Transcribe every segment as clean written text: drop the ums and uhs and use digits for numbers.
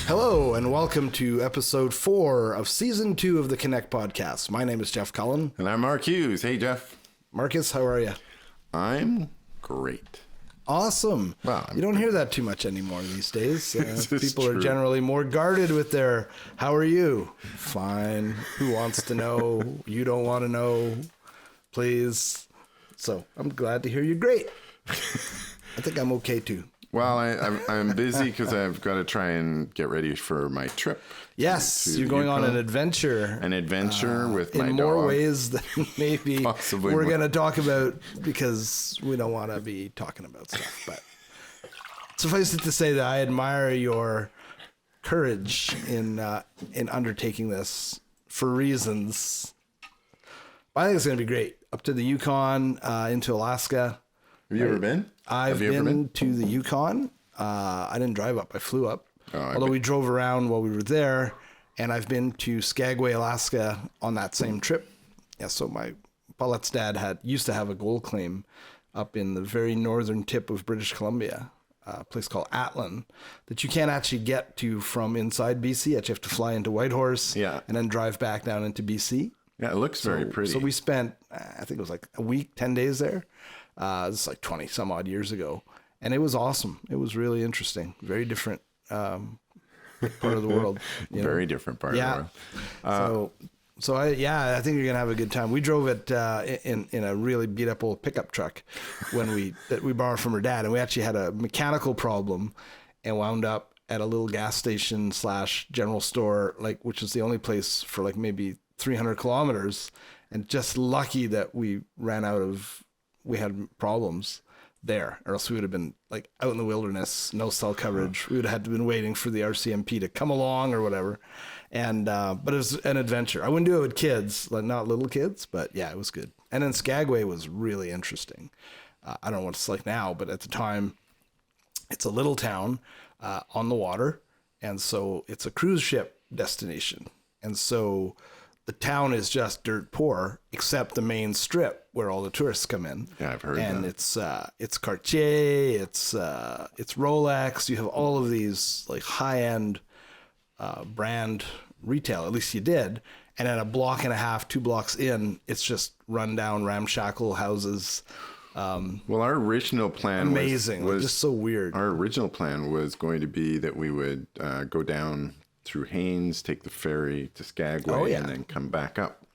Hello and welcome to episode 4 of season 2 of the Connect podcast. My name is Jeff Cullen. And I'm Mark Hughes. Hey, Jeff. Marcus, how are you? I'm great. Awesome. Well, you don't hear that too much anymore these days. People true. are generally more guarded with their, how are you? Fine. Who wants to know? You don't want to know. Please. So I'm glad to hear you're great. I think I'm okay too. Well, I'm busy because I've got to try and get ready for my trip. Yes, you're going on an adventure. An adventure with my dog. In more ways than maybe Possibly we're going to talk about because we don't want to be talking about stuff. But suffice it to say that I admire your courage in undertaking this for reasons. I think it's going to be great. Up to the Yukon, into Alaska. Have you ever been? I've been to the Yukon. I didn't drive up. I flew up. Although we drove around while we were there. And I've been to Skagway, Alaska on that same trip. Yeah, so my Paulette's dad used to have a gold claim up in the very northern tip of British Columbia, a place called Atlin, that you can't actually get to from inside BC. You have to fly into Whitehorse and then drive back down into BC. Yeah, it looks very pretty. So we spent, I think it was like a week, 10 days there. This is like 20 some odd years ago. And it was awesome. It was really interesting. Very different part of the world. Very different part of the world. So I think you're going to have a good time. We drove it in a really beat up old pickup truck that we borrowed from her dad. And we actually had a mechanical problem and wound up at a little gas station / general store, which is the only place for maybe 300 kilometers. And just lucky that we had problems there, or else we would have been out in the wilderness, no cell coverage. We would have had to been waiting for the RCMP to come along or whatever. And but it was an adventure. I wouldn't do it with kids, not little kids, but yeah, it was good. And then Skagway was really interesting. I don't know what it's like now, but at the time, it's a little town on the water, and so it's a cruise ship destination, and so the town is just dirt poor, except the main strip where all the tourists come in. Yeah, I've heard that. And it's Cartier, it's Rolex. You have all of these high-end brand retail. At least you did. And at a block and a half, 2 blocks in, it's just rundown, ramshackle houses. Well, our original plan amazing, was just so weird. Our original plan was going to be that we would go down through Haines, take the ferry to Skagway, and then come back up.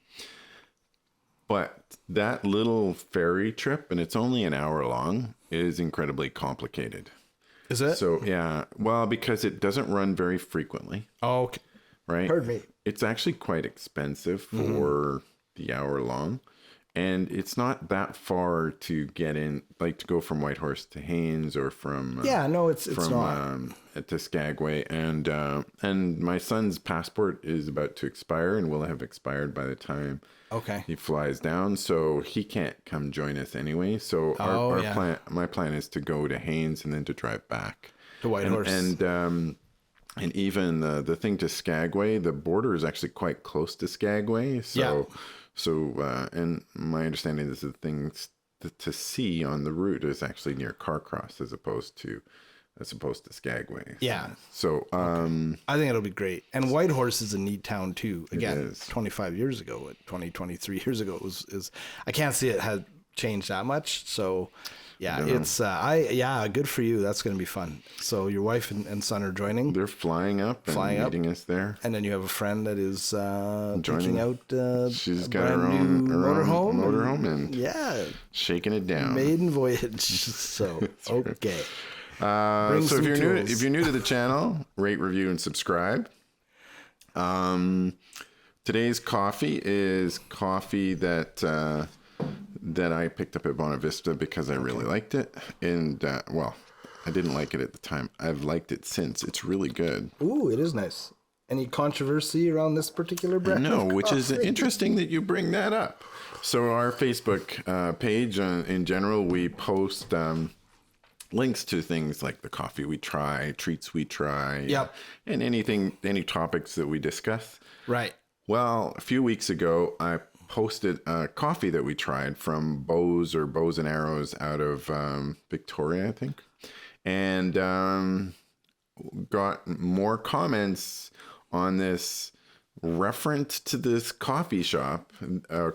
But that little ferry trip, and it's only an hour long, is incredibly complicated. Is it? So, yeah. Well, because it doesn't run very frequently. Oh, okay. Right? Heard me. It's actually quite expensive for the hour long. And it's not that far to get in, to go from Whitehorse to Haines or from it's not to Skagway. And my son's passport is about to expire and will have expired by the time he flies down. So he can't come join us anyway. So my plan is to go to Haines and then to drive back to Whitehorse. And even the thing to Skagway, the border is actually quite close to Skagway. So, and my understanding is the things to see on the route is actually near Carcross as opposed to Skagway. Yeah. So, I think it'll be great. And Whitehorse is a neat town too. Again, 25 years ago, 23 years ago, I can't see it had changed that much. So yeah, it's, good for you. That's going to be fun. So your wife and son are joining. They're flying up and meeting us there. And then you have a friend that is taking out she's got her own motorhome and shaking it down. Maiden voyage. So, okay. So if you're new to the channel, rate, review, and subscribe. Today's coffee is coffee that I picked up at Bonavista because I really liked it. And, I didn't like it at the time. I've liked it since. It's really good. Ooh, it is nice. Any controversy around this particular brand? No, which is interesting that you bring that up. So our Facebook page, in general, we post links to things like the coffee we try, treats we try, and any topics that we discuss. Right. Well, a few weeks ago, I posted a coffee that we tried from Bows and Arrows out of Victoria, I think. And got more comments on this reference to this coffee shop,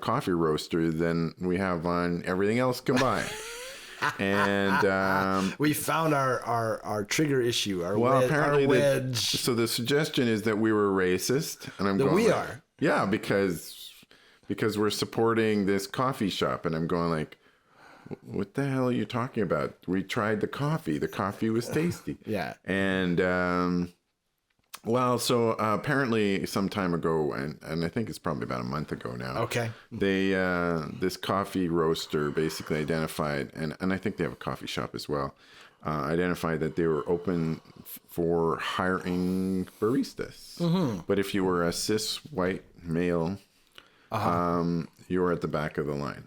coffee roaster, than we have on everything else combined. And we found our trigger issue, our apparently wedge. So the suggestion is that we were racist, and I'm going, we like, are. Yeah, because we're supporting this coffee shop, and I'm going like, what the hell are you talking about? We tried the coffee. The coffee was tasty. Yeah. And so apparently some time ago, and I think it's probably about a month ago now. Okay. They this coffee roaster basically identified, and I think they have a coffee shop as well. Identified that they were open for hiring baristas. Mm-hmm. But if you were a cis white male, you were at the back of the line.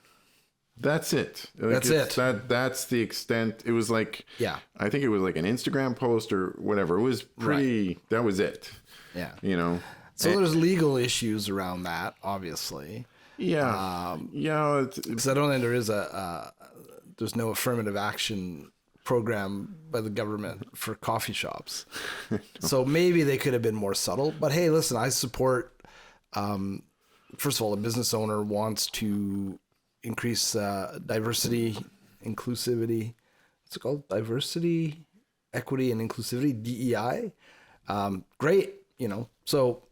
That's it. Like, that's it. That's the extent. It was like, yeah, I think it was like an Instagram post or whatever. It was pretty, right. That was it. Yeah. You know? So there's legal issues around that, obviously. Yeah. Because I don't think there is there's no affirmative action program by the government for coffee shops. No. So maybe they could have been more subtle. But hey, listen, I support, first of all, a business owner wants to increase diversity, inclusivity. What's it called? Diversity, equity, and inclusivity, DEI. Great, you know. So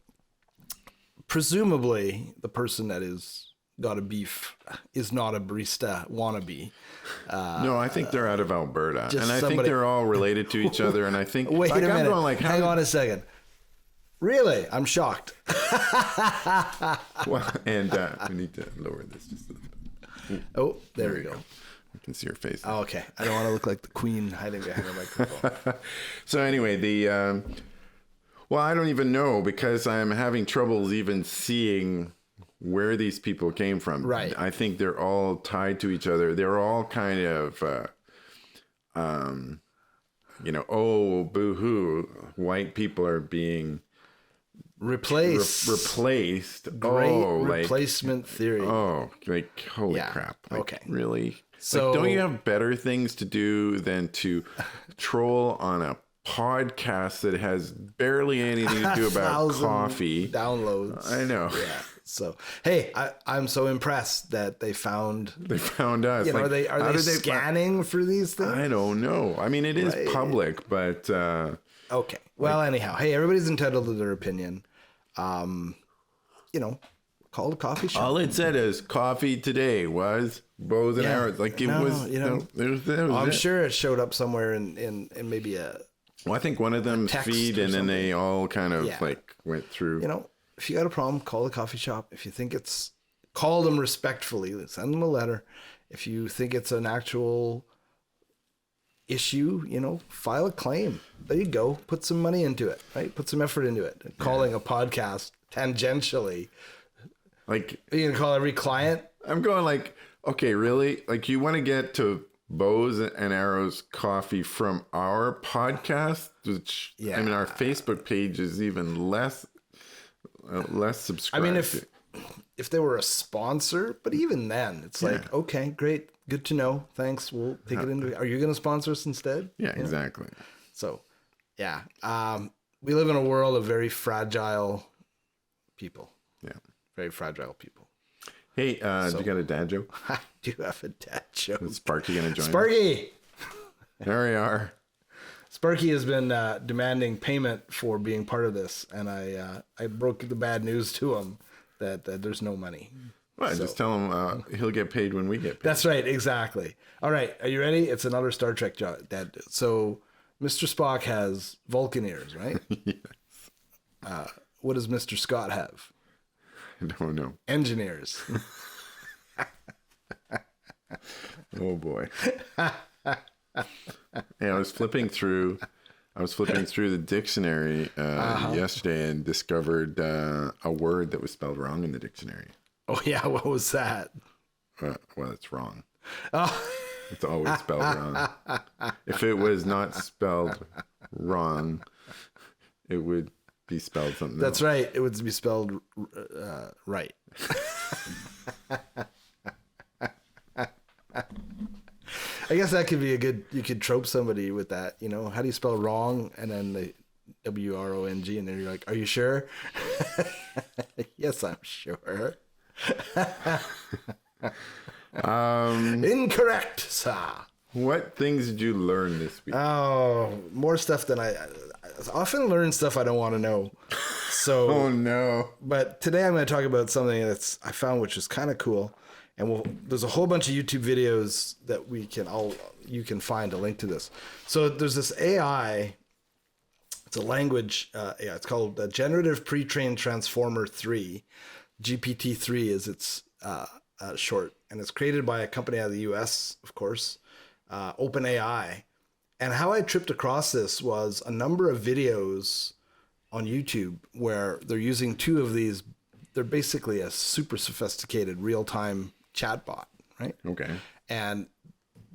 presumably the person that is got a beef is not a barista wannabe. No, I think they're out of Alberta. And I think they're all related to each other. And I think... Wait a minute. I'm going like, hang on a second. Really? I'm shocked. Well, and we need to lower this just a little bit. Oh, there we go. I can see your face. Oh, okay. I don't want to look like the queen hiding behind a microphone. So anyway, well, I don't even know, because I'm having troubles even seeing where these people came from. Right. I think they're all tied to each other. They're all kind of, oh, boo-hoo, white people are being replaced. Great replacement theory. Oh, like, holy crap. Like, okay. Really? So like, don't you have better things to do than to troll on a podcast that has barely anything to do about coffee? Downloads. I know. Yeah. So, hey, I'm so impressed that they found us. You know, like, are they scanning for these things? I don't know. I mean, it is public, but okay. Well, anyhow, hey, everybody's entitled to their opinion. Call the coffee shop. All it said is coffee today was bows and arrows. Like, it was, I'm sure it showed up somewhere in maybe a... Well, I think one of them feed, and then they all kind of like went through. You know, if you got a problem, call the coffee shop. If you think call them respectfully, send them a letter. If you think it's an actual issue, file a claim. There you go. Put some money into it, right? Put some effort into it. Calling a podcast tangentially. Like, are you going to call every client? I'm going like, okay, really? Like, you want to get to bows and arrows coffee from our podcast, which, I mean, our Facebook page is even less subscribed. I mean, if they were a sponsor, but even then, it's like, okay, great, good to know. Thanks. We'll take it into. Are you going to sponsor us instead? Yeah, exactly. So, yeah, we live in a world of very fragile people. Yeah, very fragile people. Hey, do you got a dad joke? I do have a dad joke. Is Sparky going to join Sparky! us? There we are. Sparky has been demanding payment for being part of this, and I broke the bad news to him that there's no money. Well, just tell him he'll get paid when we get paid. That's right, exactly. All right, are you ready? It's another Star Trek joke. So Mr. Spock has Vulcan ears, right? Yes. What does Mr. Scott have? I don't know. Engineers. Oh boy. I was flipping through the dictionary yesterday and discovered a word that was spelled wrong in the dictionary. Oh yeah, what was that? Well, it's wrong. Oh. It's always spelled wrong. If it was not spelled wrong, it would be spelled something else. That's right. It would be spelled right. I guess that could be you could trope somebody with that, you know, how do you spell wrong? And then the WRONG, and then you're like, are you sure? Yes, I'm sure. Incorrect, sir. What things did you learn this week? Oh, more stuff than I often learn stuff I don't want to know. So, Oh no. But today I'm going to talk about something I found, which is kind of cool. And there's a whole bunch of YouTube videos that you can find a link to this. So there's this AI. It's a language AI. It's called Generative Pre-trained Transformer 3. GPT-3 is its short, and it's created by a company out of the US, of course, OpenAI. And how I tripped across this was a number of videos on YouTube where they're using two of these. They're basically a super sophisticated real-time chatbot, right? Okay. And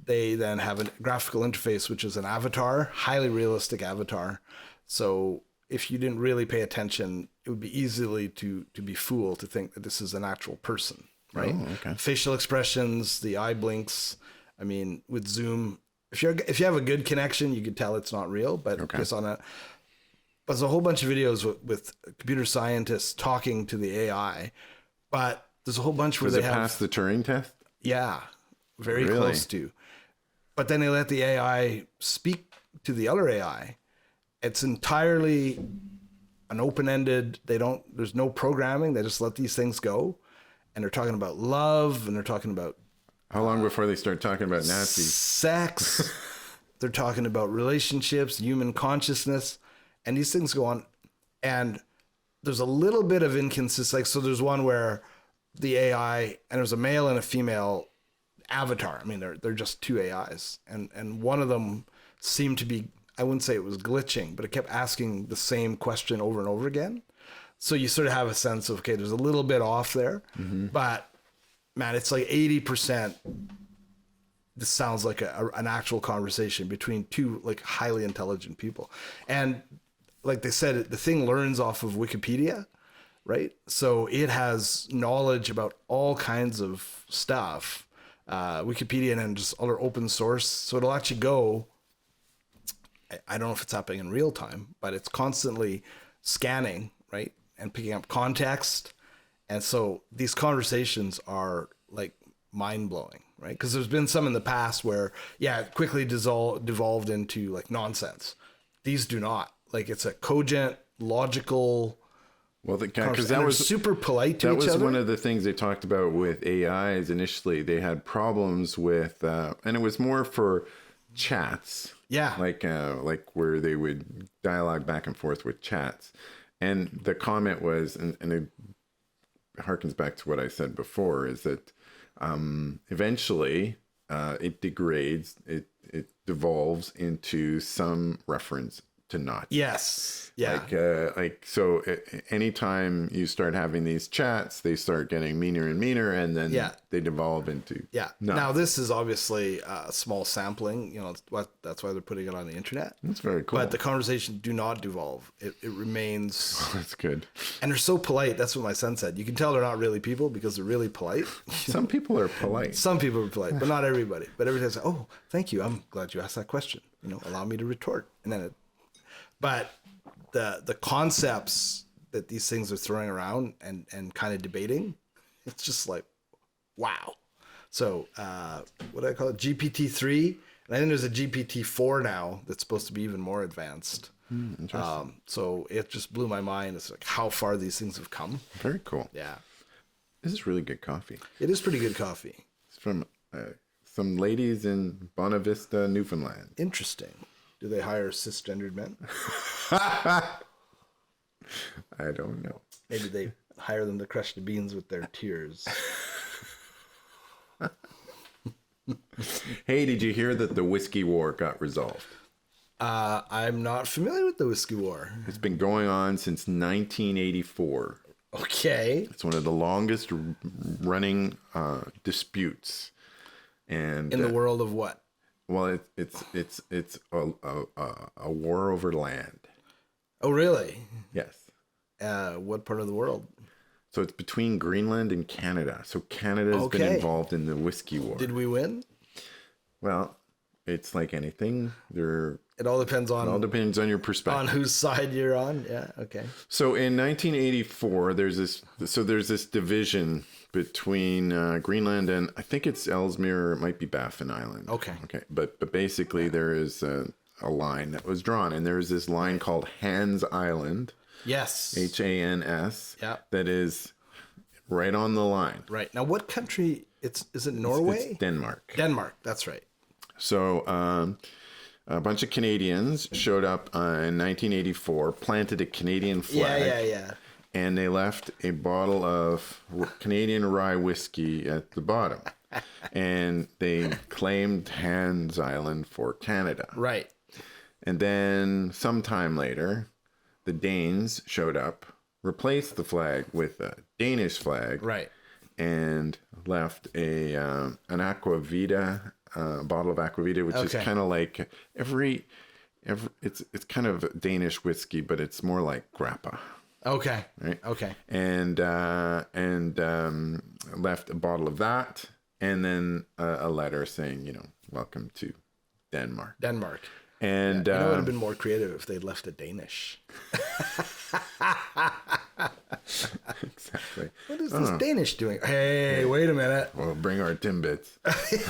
they then have a graphical interface, which is an avatar, highly realistic avatar. So if you didn't really pay attention, it would be easily to be fooled to think that this is an actual person, right? Oh, okay. Facial expressions, the eye blinks. I mean, with Zoom, if you have a good connection, you could tell it's not real. But Okay. just on there's a whole bunch of videos with computer scientists talking to the AI, but there's a whole bunch where Does they it have pass the Turing test? yeah, very Really? close to. But then they let the AI speak to the other AI. It's entirely an open-ended, there's no programming. They just let these things go. And they're talking about love, and they're talking about How long before they start talking about Nazis? sex. They're talking about relationships, human consciousness, and these things go on. And there's a little bit of inconsistency. Like, so there's one where the AI, and there's a male and a female avatar. I mean, they're just two AIs, and one of them seemed to be, I wouldn't say it was glitching, but it kept asking the same question over and over again. So you sort of have a sense of, okay, there's a little bit off there, but man, it's like 80%. This sounds like an actual conversation between two like highly intelligent people. And like they said, the thing learns off of Wikipedia, right? So it has knowledge about all kinds of stuff, Wikipedia, and then just other open source. So it'll actually go, I don't know if it's happening in real time, but it's constantly scanning, right? And picking up context. And so these conversations are like mind blowing, right? Because there's been some in the past where, yeah, it quickly devolved into like nonsense. These do not. Like, it's a cogent, logical. Well, because that was super polite to each other. That was one of the things they talked about with AIs initially. They had problems with, and it was more for chats. Yeah. Like where they would dialogue back and forth with chats. And the comment was, and it harkens back to what I said before, is that eventually it degrades, it devolves into some reference to Nazis. Yes. Yeah. So anytime you start having these chats, they start getting meaner and meaner, and then they devolve into Nazis. Now this is obviously a small sampling. You know, that's why they're putting it on the internet. That's very cool. But the conversation do not devolve. It remains. Oh, that's good. And they're so polite. That's what my son said. You can tell they're not really people because they're really polite. Some people are polite. Some people are polite, but not everybody. But every time I say, "Oh, thank you. I'm glad you asked that question. You know, allow me to retort." And then but the concepts that these things are throwing around and kind of debating, it's just like, wow. So what do I call it? GPT-3. And I think there's a GPT-4 now that's supposed to be even more advanced. Interesting. So it just blew my mind. It's like how far these things have come. Very cool. Yeah. This is really good coffee. It is pretty good coffee. It's from some ladies in Bonavista, Newfoundland. Interesting. Do they hire cisgendered men? I don't know. Maybe they hire them to crush the beans with their tears. Hey, did you hear that the whiskey war got resolved? I'm not familiar with the whiskey war. It's been going on since 1984. Okay. It's one of the longest running disputes. And in the world of what? Well, it's a war over land. Oh, really? Yes. What part of the world? So it's between Greenland and Canada. So Canada's been involved in the whiskey war. Did we win? Well, it's like anything. It all depends It all on depends on your perspective. on whose side you're on. Yeah. Okay. So in 1984, there's this division between Greenland and I think it's Ellesmere, or it might be Baffin Island. Okay. But basically there is a line that was drawn, and there is this line called Hans Island. Yes. Hans. Yeah. That is right on the line. Right. Now, what country? Is it Norway? It's Denmark. Denmark. That's right. So a bunch of Canadians showed up in 1984, planted a Canadian flag. Yeah. And they left a bottle of Canadian rye whiskey at the bottom. And they claimed Hans Island for Canada. Right. And then sometime later, the Danes showed up, replaced the flag with a Danish flag. Right. And left an Aquavita, bottle of Aquavita, which is kind of like it's kind of Danish whiskey, but it's more like grappa. Okay. Right. Okay. And left a bottle of that, and then a letter saying, welcome to Denmark. Denmark. And it would have been more creative if they'd left a Danish. Exactly. What is this Danish doing? Hey, wait a minute. We'll bring our Timbits.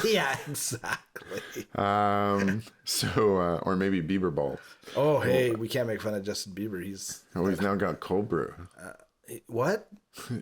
Yeah, exactly. Or maybe Bieber balls. Oh, hey, we can't make fun of Justin Bieber. He's now got cold brew. what?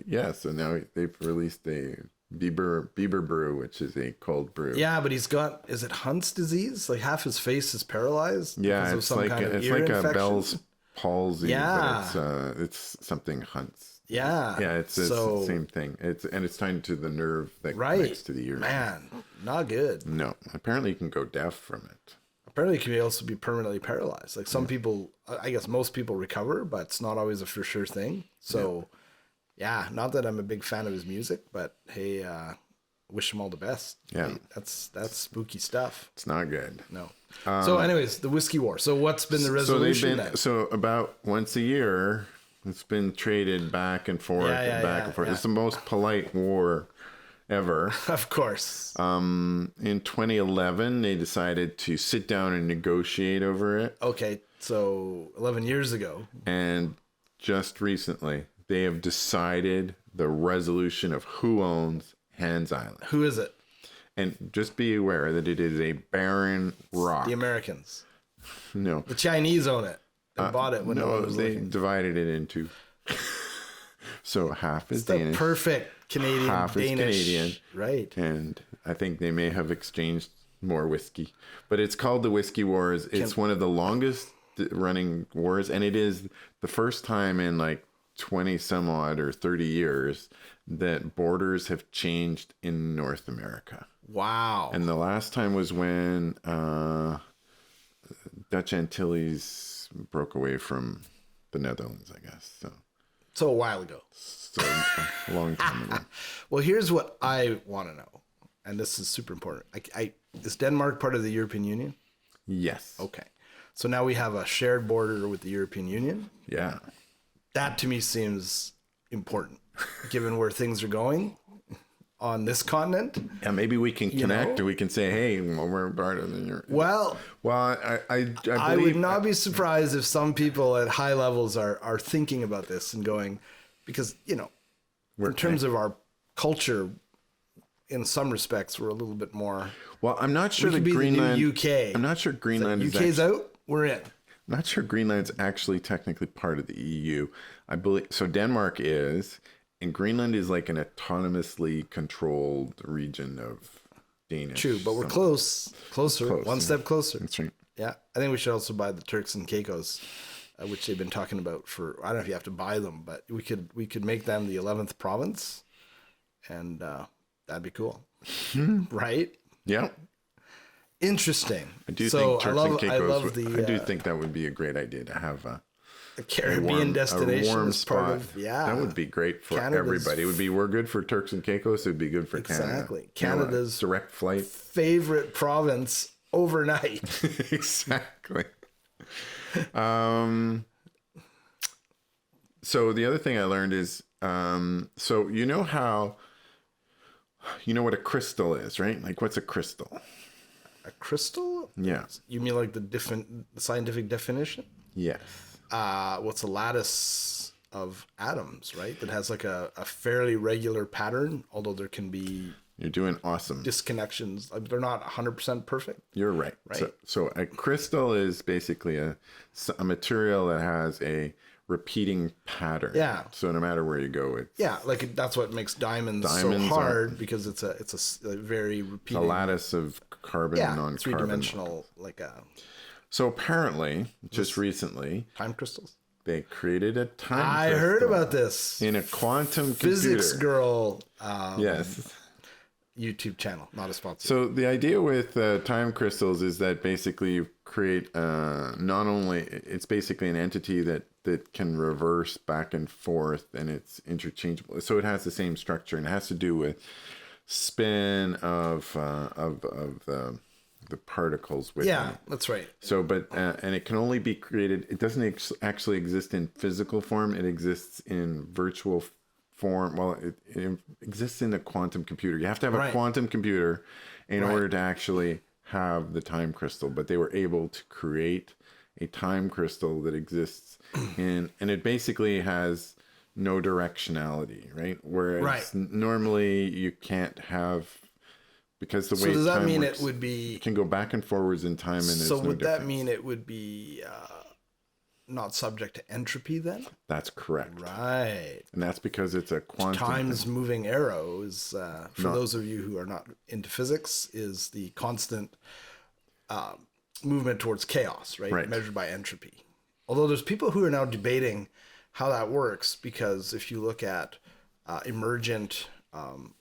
Yeah, so now they've released a Bieber brew, which is a cold brew. Yeah, but he's got, is it Hunt's disease? Like half his face is paralyzed. Yeah, because of it's some like kind of it's ear like infection. a Bell's palsy. Yeah. But it's something Hunt's. Yeah. Yeah, it's the same thing. It's tied to the nerve that connects to the ear. Man, not good. No, apparently you can go deaf from it. Apparently, it can also be permanently paralyzed. Like some people, I guess most people recover, but it's not always a for sure thing. So, yeah, not that I'm a big fan of his music, but hey, wish him all the best. Yeah, hey, that's spooky stuff. It's not good. No. So, anyways, the whiskey war. So, what's been the resolution? So about once a year, it's been traded back and forth and forth. It's the most polite war ever. Of course. In 2011, they decided to sit down and negotiate over it. Okay, so 11 years ago. And just recently, they have decided the resolution of who owns Hans Island. Who is it? And just be aware that it is a barren rock. The Americans. No. The Chinese own it. They bought it when it was they looking. divided it into. So half is It's the Danish. perfect Canadian, half Danish. is Canadian. Right. And I think they may have exchanged more whiskey. But it's called the Whiskey Wars. It's one of the longest running wars. And it is the first time in like 20 some odd or 30 years that borders have changed in North America. Wow. And the last time was when Dutch Antilles broke away from the Netherlands, I guess. So a while ago. So a long time ago. Well, here's what I want to know, and this is super important. Is Denmark part of the European Union? Yes. Okay. So now we have a shared border with the European Union. Yeah. That to me seems important, given where things are going on this continent. Yeah, maybe we can connect, or we can say, "Hey, we're part of the European." Well, I believe, I would not be surprised if some people at high levels are thinking about this and going, because in terms of our culture, in some respects, we're a little bit more. Well, I'm not sure that Greenland. UK. I'm not sure Greenland is. UK's out. We're in. I'm not sure Greenland's actually technically part of the EU. I believe so. Denmark is, and Greenland is like an autonomously controlled region of Danish. True, but we're closer, one step closer. That's right. Yeah, I think we should also buy the Turks and Caicos, which they've been talking about for. I don't know if you have to buy them, but we could make them the 11th province, and that'd be cool, right? Yeah. Interesting. I do think Turks and Caicos. I do think that would be a great idea to have a Caribbean destination a warm as spot. part of, that would be great for Canada's everybody. We're good for Turks and Caicos. It would be good for Canada. Exactly. Canada's direct flight. Favorite province overnight. Exactly. So the other thing I learned is, so you know what a crystal is, right? Like, what's a crystal? a crystal? Yeah. You mean like the scientific definition? Yes. What's a lattice of atoms, right? That has like a fairly regular pattern, although there can be You're doing awesome. disconnections. They're not 100% perfect. You're right. So a crystal is basically a material that has a repeating pattern. Yeah. So no matter where you go, it's That's what makes diamonds so hard, because it's a very repeating, a lattice of carbon and non-carbon. three-dimensional, So apparently, just recently, time crystals. they created a time I crystal heard about this in a quantum physics computer. girl. Yes. YouTube channel, not a sponsor. So the idea with time crystals is that basically you create not only, it's basically an entity that can reverse back and forth, and it's interchangeable. So it has the same structure, and it has to do with spin of the particles within. Yeah, that's right. So, but and it can only be created. It doesn't actually exist in physical form. It exists in virtual form. Well, it exists in a quantum computer. You have to have a quantum computer in order to actually have the time crystal. But they were able to create a time crystal that exists in, and it basically has no directionality, right? Whereas normally you can't have, because the way So does that time mean works, it would be? it can go back and forwards in time, and So there's no would that difference. mean it would be not subject to entropy then? That's correct. Right. And that's because it's a quantum Time's moving arrow is, for those of you who are not into physics, is the constant movement towards chaos, right? Measured by entropy. Although there's people who are now debating how that works, because if you look at emergent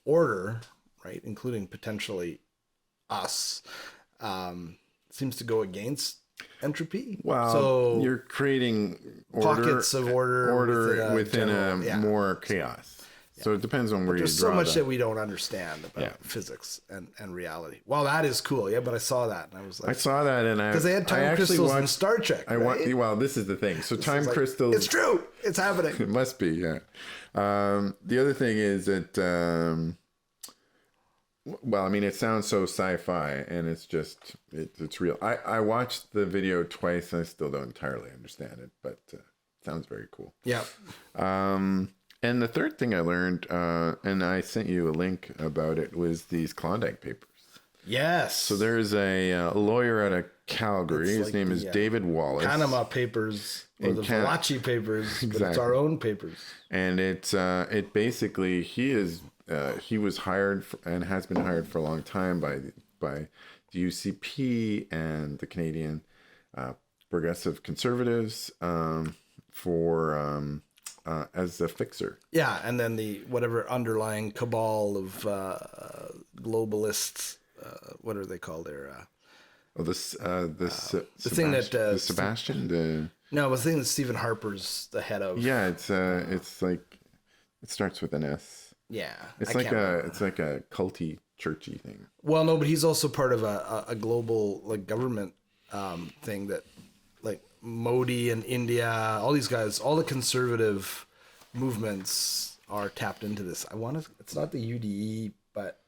order, right, including potentially us, seems to go against entropy. Well, so you're creating pockets of order within general, a more chaos. So it depends on where you draw. There's so much that we don't understand about physics and reality. Well, that is cool. Yeah, but I saw that and I was like, I saw that, and because they had time crystals in Star Trek. Well, this is the thing. So time crystals. It's true. It's happening. It must be. Yeah. The other thing is that. Well, I mean, it sounds so sci-fi, and it's just it's real. I watched the video twice, and I still don't entirely understand it, but it sounds very cool. Yeah. And the third thing I learned, and I sent you a link about it, was these Klondike papers. Yes. So there's a lawyer out of Calgary. His name is David Wallace. Panama Papers, or the Valachi Papers, but it's our own papers. And it basically, he was hired and has been hired for a long time by the UCP and the Canadian Progressive Conservatives for as a fixer. Yeah, and then the whatever underlying cabal of globalists, what are they called? The thing that Sebastian. No, the thing that Stephen Harper's the head of. Yeah, it's like it starts with an S. Yeah, it's like a culty churchy thing. Well, no, but he's also part of a global government thing that Modi and India, all these guys, all the conservative movements are tapped into this. It's not the UDE, but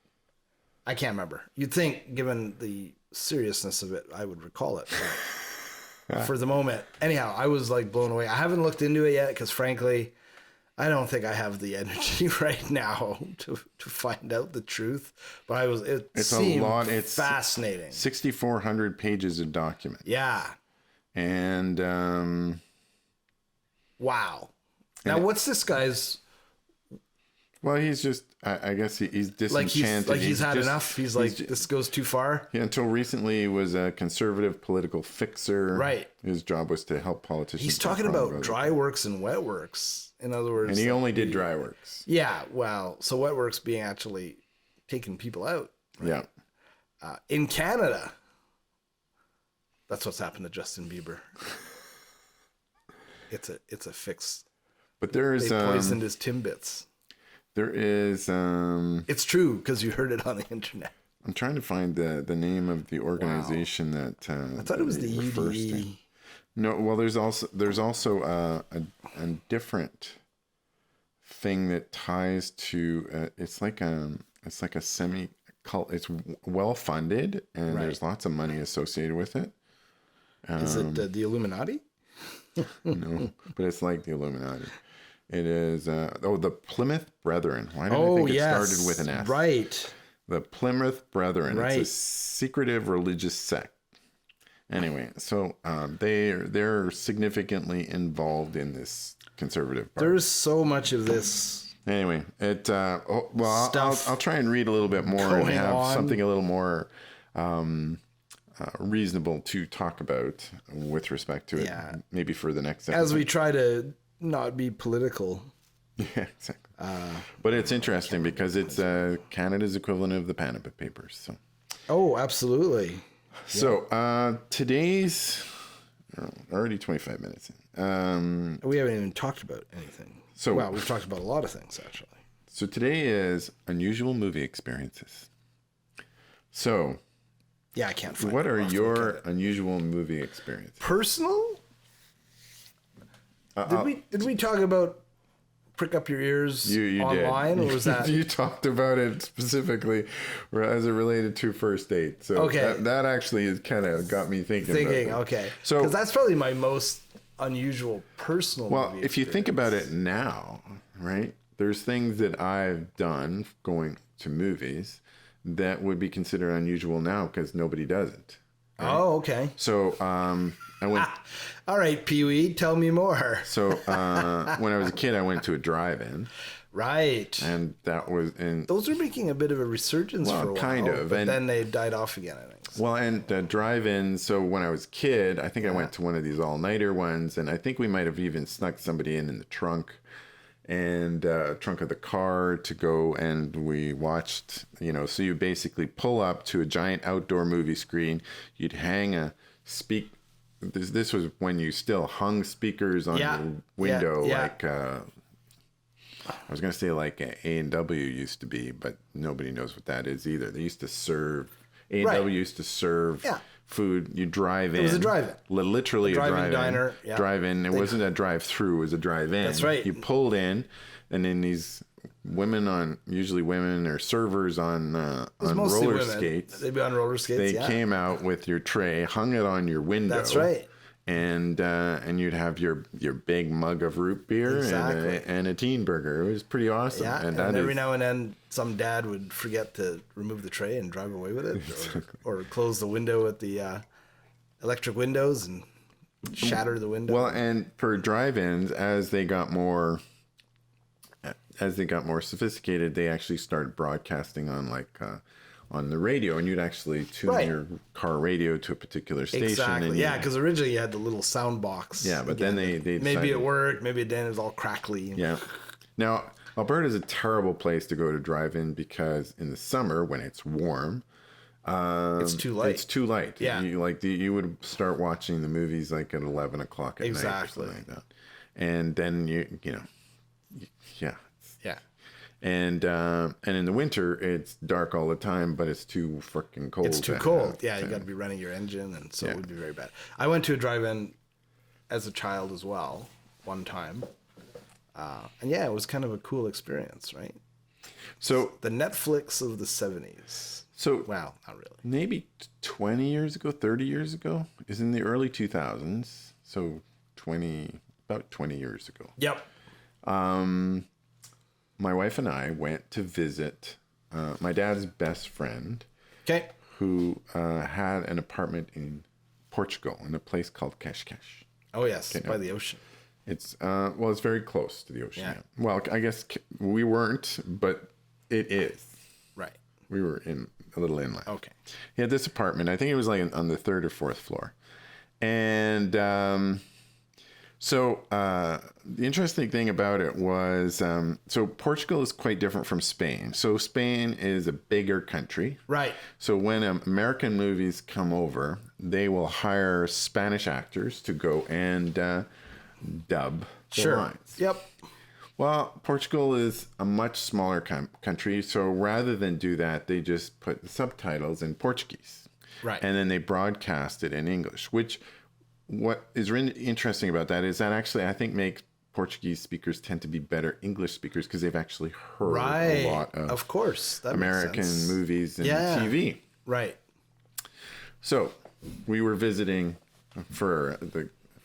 I can't remember. You'd think, given the seriousness of it, I would recall it. But for the moment, anyhow, I was blown away. I haven't looked into it yet because, frankly, I don't think I have the energy right now to find out the truth. But it's a lot. It's fascinating. 6,400 pages of document. Yeah. And wow. Now, what's this guy's? Well, he's just, I guess he's disenchanted. He's had enough. He's this goes too far. Yeah, until recently, he was a conservative political fixer. Right. His job was to help politicians. He's talking about dry works and wet works. In other words, and he only did dry works. Yeah. Well, so wet works being actually taking people out. Right? Yeah. In Canada. That's what's happened to Justin Bieber. It's a fix. But they poisoned his Timbits. There is. It's true because you heard it on the internet. I'm trying to find the name of the organization that. I thought it was the UDE. No, well, there's also a different thing that ties to. It's like a it's well funded, and there's lots of money associated with it. Is it the Illuminati? No, but it's like the Illuminati. It is, the Plymouth Brethren. Why did I think it started with an S? Right. The Plymouth Brethren. Right. It's a secretive religious sect. Anyway, so they're significantly involved in this conservative part. There's so much of this. Anyway, I'll try and read a little bit more and have something a little more reasonable to talk about with respect to it. Yeah. Maybe for the next episode. As we try to not be political. Yeah, exactly. But it's interesting because it's Canada's equivalent of the Panama Papers. So. Oh, absolutely. So today's already 25 minutes in. We haven't even talked about anything. Well, we've talked about a lot of things, actually. So today is unusual movie experiences. So, yeah, I can't find what are your unusual movie experiences? Personal? Did we talk about prick up your ears online? Or was that... You talked about it specifically as it related to first date. So okay. that actually has kind of got me thinking about okay. So, because that's probably my most unusual personal movie experience. If you think about it now, right? There's things that I've done going to movies that would be considered unusual now because nobody does it. Right? Oh, okay. So I went. All right, Pee-wee, tell me more. So when I was a kid, I went to a drive-in. Right. And that was in. Those are making a bit of a resurgence for a while. Kind of. But then they died off again, I think. Well, and drive-in. So when I was a kid, I think I went to one of these all-nighter ones, and I think we might have even snuck somebody in the trunk. And trunk of the car to go, and we watched, so you basically pull up to a giant outdoor movie screen. You'd hang this was when you still hung speakers on the window, like I was gonna say like A&W used to be, but nobody knows what that is either. They used to serve A&W used to serve food. You drive in. It was a drive-in. Literally a drive-in diner. Yeah. Drive-in. It wasn't a drive-through. It was a drive-in. That's right. You pulled in, and then these usually women or servers on roller skates. They'd be on roller skates. They came out with your tray, hung it on your window. That's right. And you'd have your big mug of root beer and a teen burger. It was pretty awesome. Yeah, and every now and then some dad would forget to remove the tray and drive away with it, or close the window with the electric windows and shatter the window. Well, and for drive-ins, as they got more sophisticated, they actually started broadcasting on on the radio, and you'd actually tune your car radio to a particular station. Exactly. And because originally you had the little sound box. Yeah, but then they decided, maybe it worked, maybe it didn't. It was all crackly. Yeah. Now, Alberta is a terrible place to go to drive-in because in the summer when it's warm, it's too light. It's too light. Yeah. You would start watching the movies like at 11 o'clock at night or something like that, and then yeah. And in the winter, it's dark all the time, but it's too freaking cold. It's too cold. You got to be running your engine, and so it would be very bad. I went to a drive-in as a child as well, one time. And it was kind of a cool experience, right? So the Netflix of the 70s. So well, not really. Maybe 20 years ago, 30 years ago, is in the early 2000s. So about 20 years ago. Yep. My wife and I went to visit my dad's best friend, who had an apartment in Portugal in a place called Cascais. Oh yes, by the ocean. It's it's very close to the ocean. Yeah. Well, I guess we weren't, but it is. Right. We were in a little inland. Okay. He had this apartment. I think it was like on the 3rd or 4th floor, and. So the interesting thing about it was, so Portugal is quite different from Spain. So Spain is a bigger country. Right. So when American movies come over, they will hire Spanish actors to go and dub the lines. Yep. Well, Portugal is a much smaller country. So rather than do that, they just put the subtitles in Portuguese. Right. And then they broadcast it in English, which... What is really interesting about that is that actually I think makes Portuguese speakers tend to be better English speakers because they've actually heard Right. a lot of course. That makes American sense. movies and Yeah. TV. Right. So we were visiting for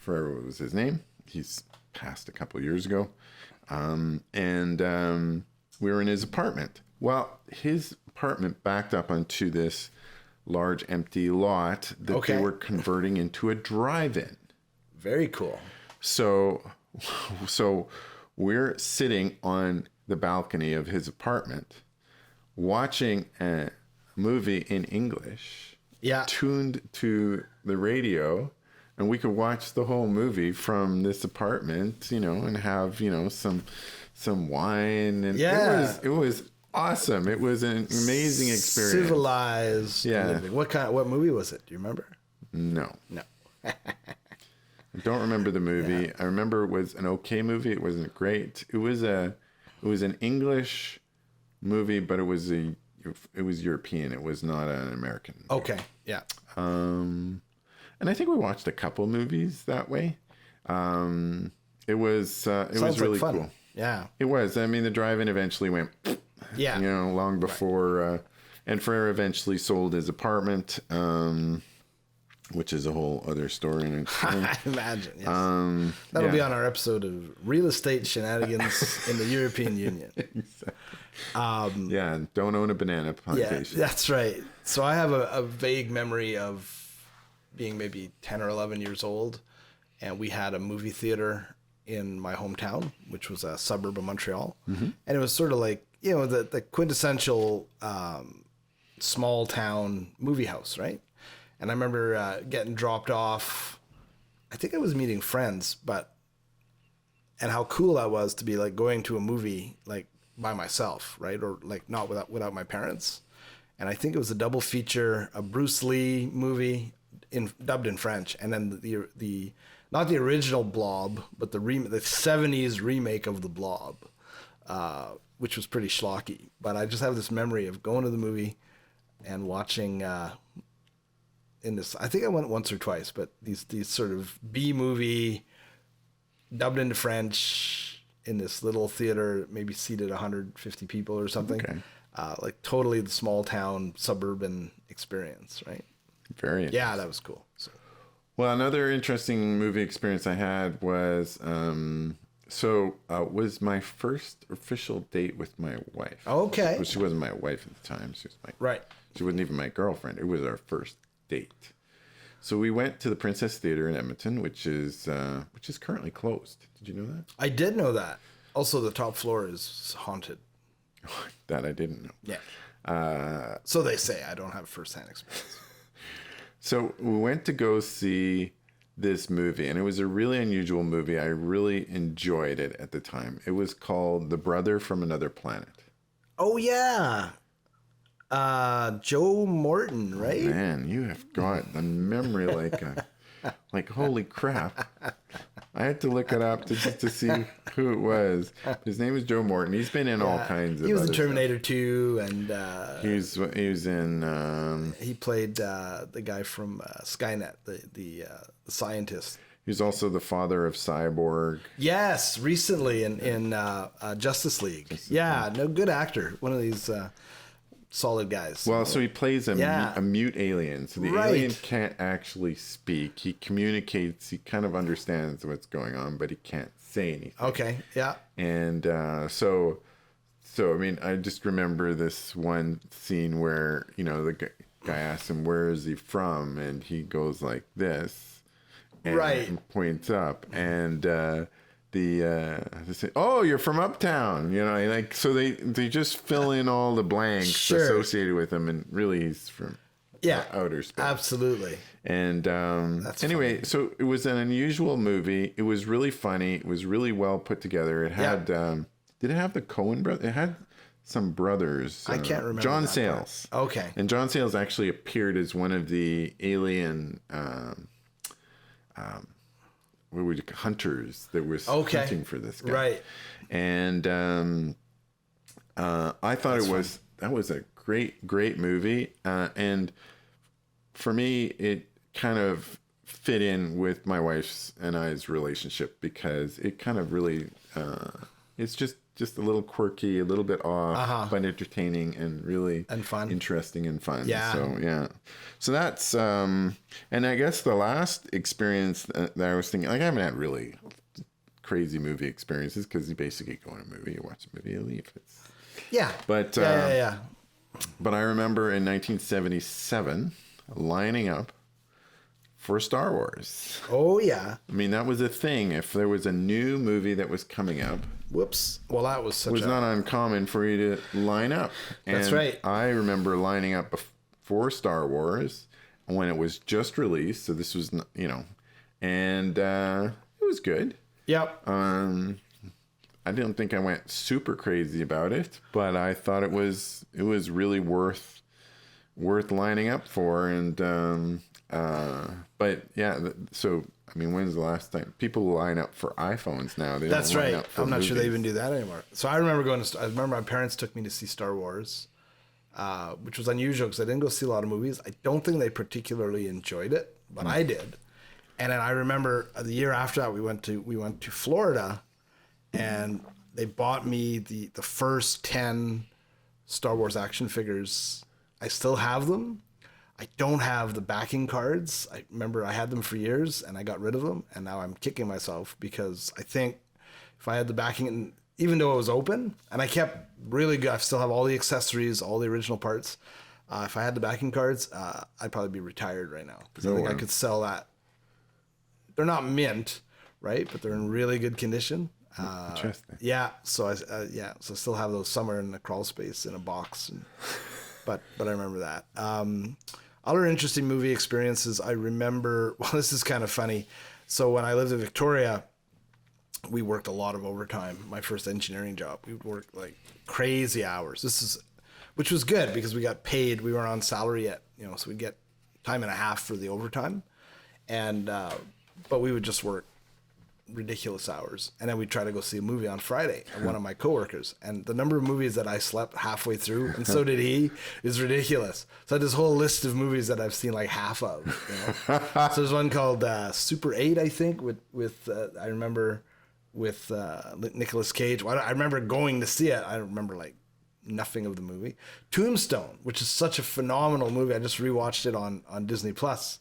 what was his name? He's passed a couple of years ago. And we were in his apartment. Well, his apartment backed up onto this large empty lot that they were converting into a drive-in. Very cool. So we're sitting on the balcony of his apartment watching a movie in English, tuned to the radio, and we could watch the whole movie from this apartment, and have, some wine, and it was awesome. It was an amazing experience. Civilized living. What movie was it? Do you remember? No. I I don't remember the movie. Yeah. I remember it was an okay movie. It wasn't great. It was an English movie, but it was European. It was not an American movie. Okay. Yeah. And I think we watched a couple movies that way. It was really fun. cool. Yeah. It was. I mean, the drive-in eventually went, long before, and Ferrer eventually sold his apartment, which is a whole other story. I imagine, yes. That'll be on our episode of Real Estate Shenanigans in the European Union. Exactly. Don't own a banana plantation. Yeah, that's right. So I have a vague memory of being maybe 10 or 11 years old, and we had a movie theater in my hometown, which was a suburb of Montreal. Mm-hmm. And it was sort of like, the quintessential small town movie house, right? And I remember getting dropped off. I think I was meeting friends, and how cool that was to be like going to a movie like by myself, right? Or like not without my parents. And I think it was a double feature, a Bruce Lee movie dubbed in French, and then the not the original Blob, but the 70s remake of the Blob, which was pretty schlocky. But I just have this memory of going to the movie and watching. In this, I think I went once or twice, but these sort of B movie dubbed into French in this little theater, maybe seated 150 people or something. Okay. Like totally the small town suburban experience, right? Very interesting. Yeah, that was cool. So. Well, another interesting movie experience I had was was my first official date with my wife. Okay. Well, she wasn't my wife at the time. She was She wasn't even my girlfriend. It was our first date. So we went to the Princess Theater in Edmonton, which is currently closed. Did you know that? I did know that. Also, the top floor is haunted. That I didn't know. Yeah. So they say. I don't have firsthand experience. So we went to go see this movie, and it was a really unusual movie. I really enjoyed it at the time. It was called The Brother from Another Planet. Oh, yeah. Joe Morton, right? Oh, man, you have got the memory like holy crap. I had to look it up just to see who it was. His name is Joe Morton. He's been in all kinds of. He was in Terminator 2, and he was in. He played the guy from Skynet, the scientist. He's also the father of Cyborg. Yes, recently in Justice League. No, good actor. One of these. Solid guys. Well, so he plays a mute alien. So the alien can't actually speak. He communicates. He kind of understands what's going on, but he can't say anything. Okay, yeah. And so I mean, I just remember this one scene where, the guy asks him, where is he from? And he goes like this. And points up. And they say, oh, you're from uptown, so they just fill in all the blanks associated with him, and really he's from outer space. Absolutely. And anyway, funny. So it was an unusual movie. It was really funny. It was really well put together. It had did it have the Coen brothers? It had some brothers. I can't remember. John Sayles. Okay. And John Sayles actually appeared as one of the alien hunters that was hunting for this guy. Right. And I thought that was a great movie. And for me, it kind of fit in with my wife's and I's relationship because it kind of really, it's just a little quirky, a little bit off, but entertaining and really and fun, interesting and fun. Yeah. So that's, and I guess the last experience that I was thinking, like I haven't had really crazy movie experiences because you basically go in a movie, you watch a movie, you leave. But But I remember in 1977 lining up for Star Wars. Oh yeah. I mean, that was a thing. If there was a new movie that was coming up, whoops. Well, that was such. It was not uncommon for you to line up. That's right. I remember lining up for Star Wars when it was just released. So this was, and it was good. Yep. I didn't think I went super crazy about it, but I thought it was really worth lining up for. And but yeah, so I mean, when's the last time people line up for iPhones now? That's right. I'm not sure they even do that anymore. So I remember I remember my parents took me to see Star Wars, which was unusual because I didn't go see a lot of movies. I don't think they particularly enjoyed it, but I did. And then I remember the year after that, we went to Florida, and they bought me the first 10 Star Wars action figures. I still have them. I don't have the backing cards. I remember I had them for years, and I got rid of them, and now I'm kicking myself because I think if I had the backing, and even though it was open, and I kept really good, I still have all the accessories, all the original parts. If I had the backing cards, I'd probably be retired right now because I think I could sell that. They're not mint, right? But they're in really good condition. Interesting. Yeah. So I still have those somewhere in the crawl space in a box. But I remember that. Other interesting movie experiences. I remember. Well, this is kind of funny. So when I lived in Victoria, we worked a lot of overtime. My first engineering job, we worked like crazy hours. Which was good because we got paid. We weren't on salary yet, so we'd get time and a half for the overtime, and. But we would just work ridiculous hours. And then we'd try to go see a movie on Friday at one of my coworkers. And the number of movies that I slept halfway through, and so did he, is ridiculous. So I had this whole list of movies that I've seen like half of. So there's one called Super 8, I think, with I remember with Nicolas Cage. Well, I remember going to see it. I remember like nothing of the movie. Tombstone, which is such a phenomenal movie. I just rewatched it on Disney Plus.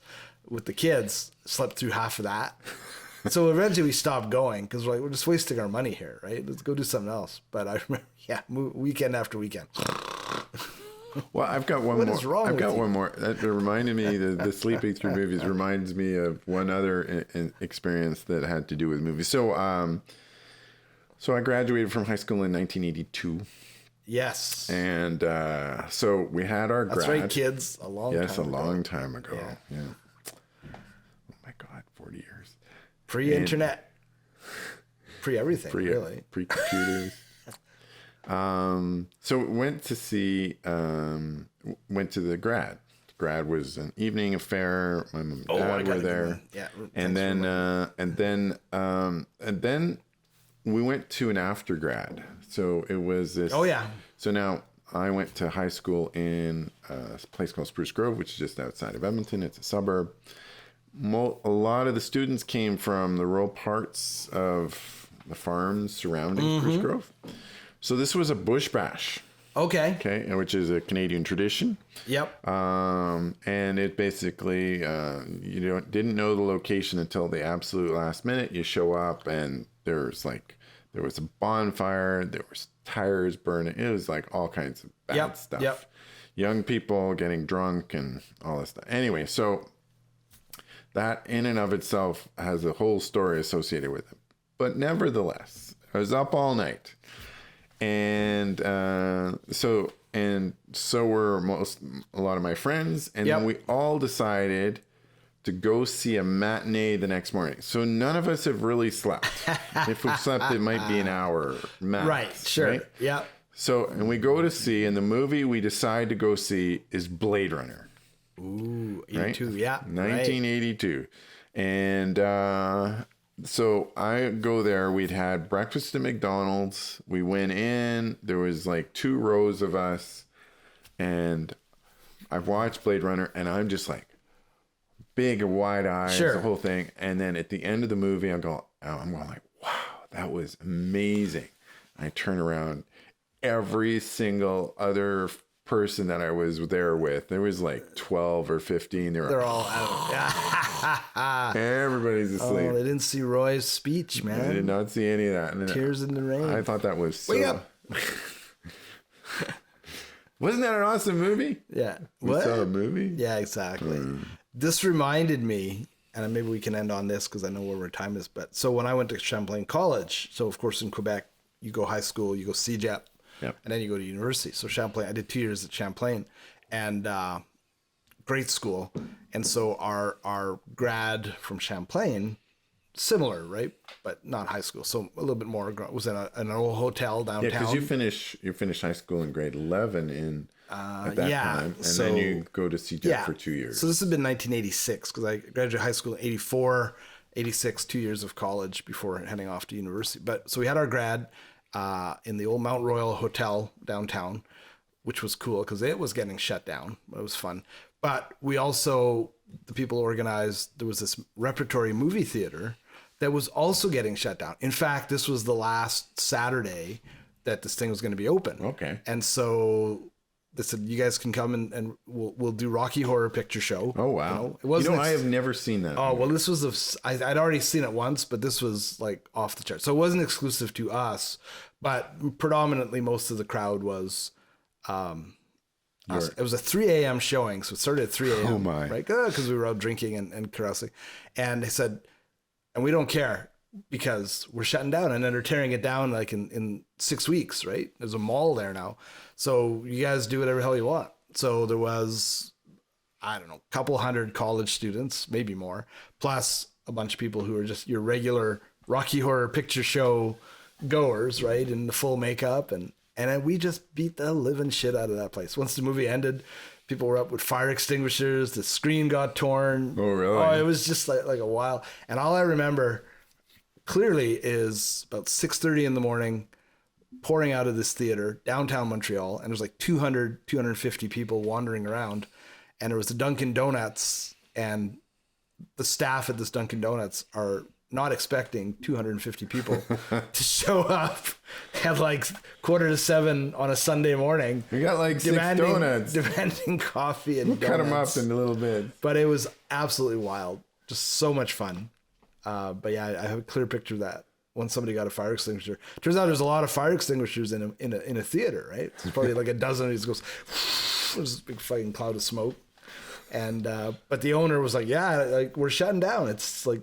With the kids, slept through half of that. So eventually we stopped going because we're just wasting our money here, right? Let's go do something else. But I remember, weekend after weekend. Well, I've got one what more. Is wrong I've with got you? one more. That reminded me, the sleeping through movies reminds me of one other experience that had to do with movies. So I graduated from high school in 1982. Yes. And so we had our grad. That's right, kids. A long time ago. Yeah. Oh my God, 40 years. Pre-internet. Pre-everything, really. Pre-computers. So went to the grad. Grad was an evening affair. My mom and dad were there. Yeah. And then we went to an after grad. So it was this. Oh yeah. So now I went to high school in a place called Spruce Grove, which is just outside of Edmonton. It's a suburb. A lot of the students came from the rural parts of the farms surrounding Spruce Grove. So this was a bush bash. Okay. Okay, which is a Canadian tradition. Yep. And it basically, didn't know the location until the absolute last minute. You show up and there was a bonfire, there was tires burning. It was like all kinds of bad stuff. Yep. Young people getting drunk and all this stuff. Anyway, so that in and of itself has a whole story associated with it. But nevertheless, I was up all night. And so were a lot of my friends. And then we all decided to go see a matinee the next morning. So none of us have really slept. If we've slept, it might be an hour max. Right, sure. Right? Yeah. So, and we go to see, and the movie we decide to go see is Blade Runner. Ooh, 82, right? Yeah. 1982. Right. And so I go there. We'd had breakfast at McDonald's. We went in. There was like 2 rows of us. And I've watched Blade Runner, and I'm just like, big wide eyes, Sure. the whole thing. And then at the end of the movie, I'm going like, wow, that was amazing. I turn around, every single other person that I was there with, there was like 12 or 15. They're all out. Everybody's asleep. Oh, they didn't see Roy's speech, man. I did not see any of that. And Tears in the rain. I thought that was so... Wake up. Wasn't that an awesome movie? Yeah. We saw a movie? Yeah, exactly. This reminded me, and maybe we can end on this because I know where our time is, but so when I went to Champlain College, so of course in Quebec, you go high school, you go CEGEP, Yep. and then you go to university. So Champlain, I did 2 years at Champlain, and great school. And so our grad from Champlain, similar, right? But not high school. So a little bit more, was in an old hotel downtown. Yeah, because you finish high school in grade 11 at that time, and then you go to CEGEP for 2 years. So this has been 1986 because I graduated high school in 84, 86, 2 years of college before heading off to university. But so we had our grad in the old Mount Royal Hotel downtown, which was cool because it was getting shut down. It was fun. But we also, the people organized, there was this repertory movie theater that was also getting shut down. In fact, this was the last Saturday that this thing was going to be open. Okay. And so they said, you guys can come and we'll do Rocky Horror Picture Show. Oh, wow. You know, it wasn't I have never seen that. Oh, well, this was, I'd already seen it once, but this was like off the chart. So it wasn't exclusive to us, but predominantly most of the crowd was, it was a 3 a.m. showing. So it started at 3 a.m. Oh my. Right? Because we were out drinking and carousing. And they said, and we don't care because we're shutting down, and then they're tearing it down like in 6 weeks, right? There's a mall there now. So you guys do whatever the hell you want. So there was, I don't know, a couple hundred college students, maybe more, plus a bunch of people who are just your regular Rocky Horror Picture Show goers, right? In the full makeup. And we just beat the living shit out of that place. Once the movie ended, people were up with fire extinguishers. The screen got torn. Oh, really? Oh, it was just like a while. And all I remember clearly is about 6:30 in the morning, pouring out of this theater, downtown Montreal. And there's like 250 people wandering around. And there was the Dunkin' Donuts, and the staff at this Dunkin' Donuts are not expecting 250 people to show up at like 6:45 on a Sunday morning. We got like 6 donuts. Demanding coffee and Cut them donuts. up in a little bit. But it was absolutely wild. Just so much fun. But yeah, I have a clear picture of that when somebody got a fire extinguisher. Turns out there's a lot of fire extinguishers in a theater, right? It's probably like a dozen. It just goes, there's this big fucking cloud of smoke. And but the owner was like, yeah, like we're shutting down. It's like,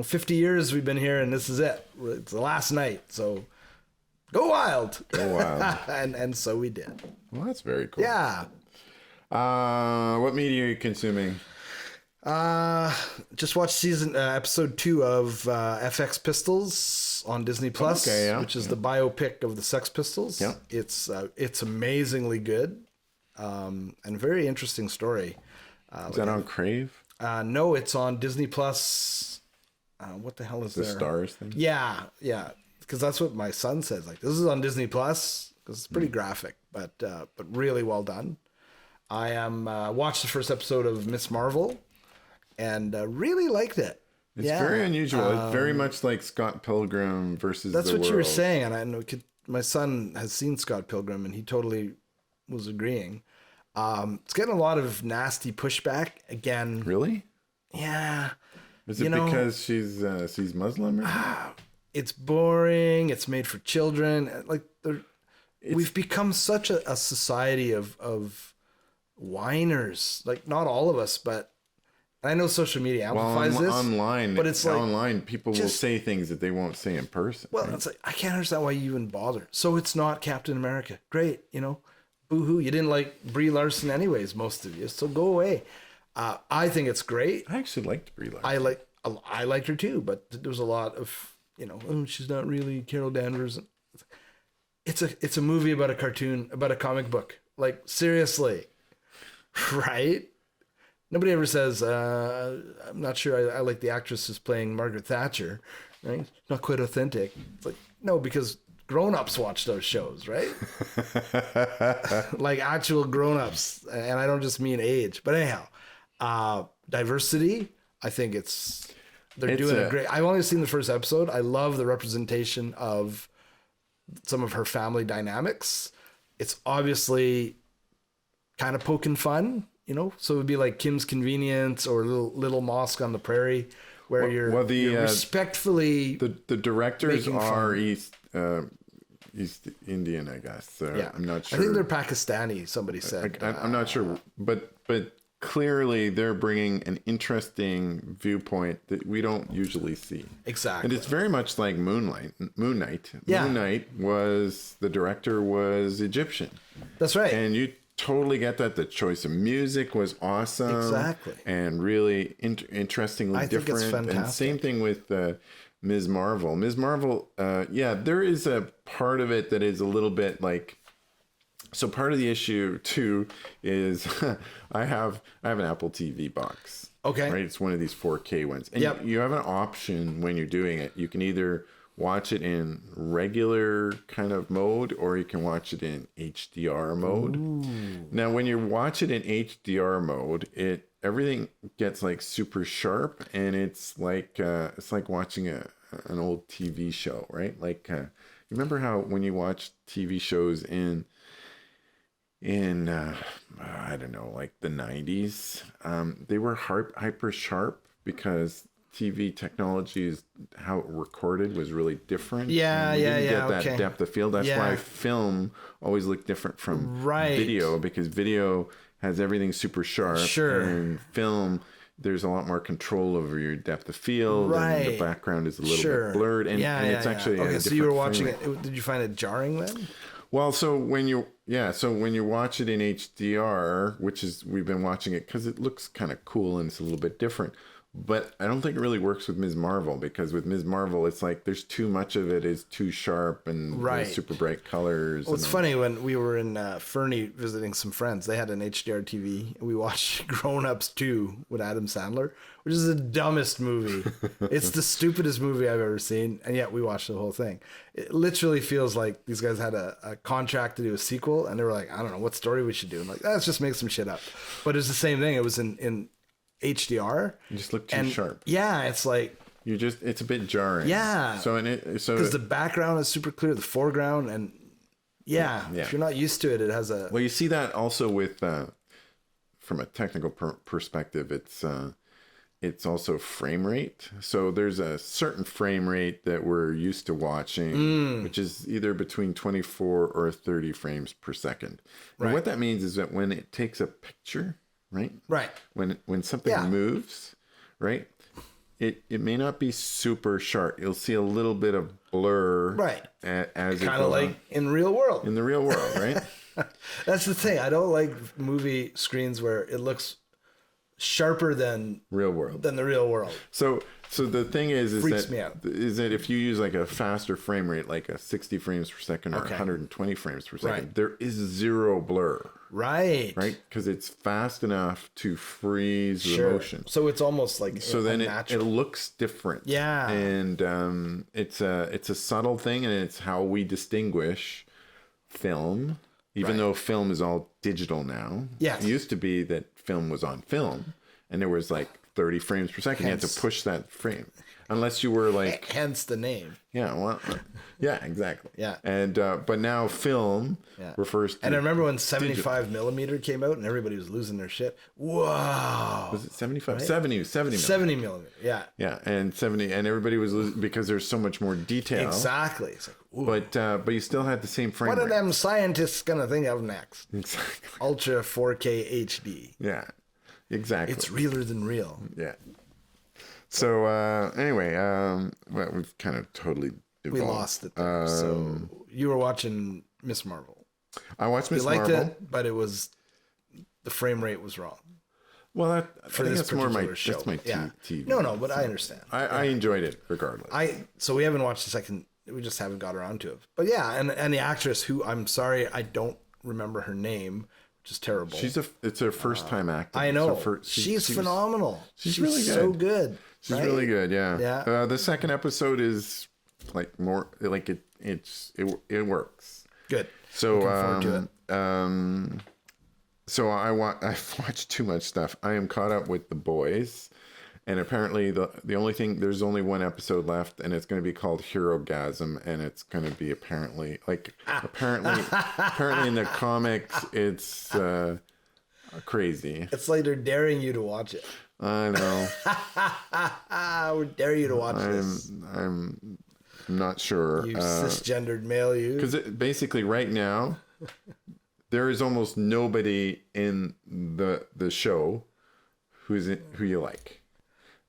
50 years we've been here, and this is it. It's the last night. So go wild. Go wild. and so we did. Well, that's very cool. Yeah. What media are you consuming? Just watched episode 2 of FX Pistols on Disney Plus, which is the biopic of the Sex Pistols. Yeah. It's amazingly good, and very interesting story. Is that on Crave? No, it's on Disney Plus. What the hell is the there? Stars thing? Yeah. Because that's what my son says. Like, this is on Disney Plus because it's pretty graphic, but really well done. I watched the first episode of Miss Marvel, and really liked it. It's very unusual. It's very much like Scott Pilgrim versus That's the what world. you were saying, and I know my son has seen Scott Pilgrim, and he totally was agreeing. It's getting a lot of nasty pushback again. Really? Yeah. Is it because she's Muslim? Or it's boring. It's made for children. Like we've become such a society of whiners. Like, not all of us, but I know social media amplifies this. Online, but it's like online people will say things that they won't say in person. Well, it's like, I can't understand why you even bother. So it's not Captain America. Great, boo-hoo. You didn't like Brie Larson anyways, most of you. So go away. I think it's great. I actually liked Brie Larson. I liked her too, but there was a lot of, oh, she's not really Carol Danvers. It's a movie about a cartoon, about a comic book. Like, seriously, right? Nobody ever says, I'm not sure I like the actress who's playing Margaret Thatcher, right? Not quite authentic. It's like, no, because grown-ups watch those shows, right? Like actual grown-ups. And I don't just mean age. But anyhow, Diversity, I think they're doing a great. I've only seen the first episode. I love the representation of some of her family dynamics. It's obviously kind of poking fun, you know. So it would be like Kim's Convenience or Little Mosque on the Prairie, where you're respectfully. The directors are East Indian, I guess. Yeah. I'm not sure. I think they're Pakistani. Somebody said. I'm not sure, but clearly they're bringing an interesting viewpoint that we don't usually see. Exactly. And it's very much like Moon Knight. Yeah. Moon Knight the director was Egyptian. That's right. And you totally get that. The choice of music was awesome. Exactly. And really interestingly different. Think it's fantastic. And same thing with Ms. Marvel. Ms. Marvel, there is a part of it that is a little bit like, so part of the issue too is I have an Apple TV box. Okay. Right. It's one of these 4K ones. And you have an option when you're doing it. You can either watch it in regular kind of mode or you can watch it in HDR mode. Ooh. Now, when you watch it in HDR mode, everything gets like super sharp and it's like watching an old TV show, right? Like remember how when you watch TV shows in I don't know, like the 90s, they were hyper sharp because TV technology is how it recorded was really different. Yeah, you didn't get that depth of field. That's why film always looked different from video, because video has everything super sharp. Sure. And film, there's a lot more control over your depth of field. And the background is a little bit blurred. And it's actually okay. So you were watching it. Did you find it jarring then? Well, so when you watch it in HDR, which is, we've been watching it because it looks kind of cool and it's a little bit different, but I don't think it really works with Ms. Marvel, because with Ms. Marvel, it's like there's too much of it is too sharp and super bright colors. Well, it's funny, when we were in Fernie visiting some friends, they had an HDR TV and we watched Grown Ups 2 with Adam Sandler, which is the dumbest movie. It's the stupidest movie I've ever seen, and yet we watched the whole thing. It literally feels like these guys had a contract to do a sequel, and they were like, I don't know what story we should do. I'm like, let's just make some shit up. But it's the same thing. It was in HDR. You just look too sharp. Yeah, it's like it's a bit jarring. Yeah. So because the background is super clear, the foreground, and if you're not used to it, it has a. Well, you see that also with from a technical perspective, it's also frame rate. So there's a certain frame rate that we're used to watching, which is either between 24 or 30 frames per second. And what that means is that when it takes a picture, right? When something moves, right? It may not be super sharp. You'll see a little bit of blur, as kind of like in real world. In the real world, right? That's the thing. I don't like movie screens where it looks sharper than the real world. So the thing is freaks me out. Is that if you use like a faster frame rate, like a 60 frames per second or 120 frames per second, there is zero blur. Right. Because it's fast enough to freeze the motion. So it's almost like then it looks different. Yeah. And it's a subtle thing, and it's how we distinguish film, even though film is all digital now. Yes. It used to be that film was on film, and there was like 30 frames per second. You had to push that frame. Unless you were like... Hence the name. Yeah, well, yeah, exactly. Yeah. And, but now film refers to... And I remember when 75 millimeter came out and everybody was losing their shit. Whoa. Was it 75? Right? 70 millimeter. 70 millimeter, yeah. Yeah, and 70, and everybody was losing because there's so much more detail. Exactly. It's like, but you still had the same frame rate. What are them scientists going to think of next? Exactly. Ultra 4K HD. Yeah, exactly. It's realer than real. Yeah. So anyway, well, we've kind of totally evolved. We lost it there. So you were watching Miss Marvel. I watched Miss Marvel. You liked it, but the frame rate was wrong. Well, I think that's more my show. That's my TV. No, but I understand. I enjoyed it regardless. So we haven't watched the second. We just haven't got around to it. But yeah, and the actress who, I'm sorry, I don't remember her name, which is terrible. It's her first time acting. I know. She's phenomenal. She's really good. So good. She's really good. Yeah. The second episode is like more like it works. Good. So looking forward to it. So I've watched too much stuff. I am caught up with The Boys, and apparently the only thing, there's only one episode left, and it's going to be called Herogasm, and it's going to be apparently in the comics it's crazy. It's like they're daring you to watch it. I know. We dare you to watch this. I'm not sure. You cisgendered male, you. Because basically right now, there is almost nobody in the show who you like.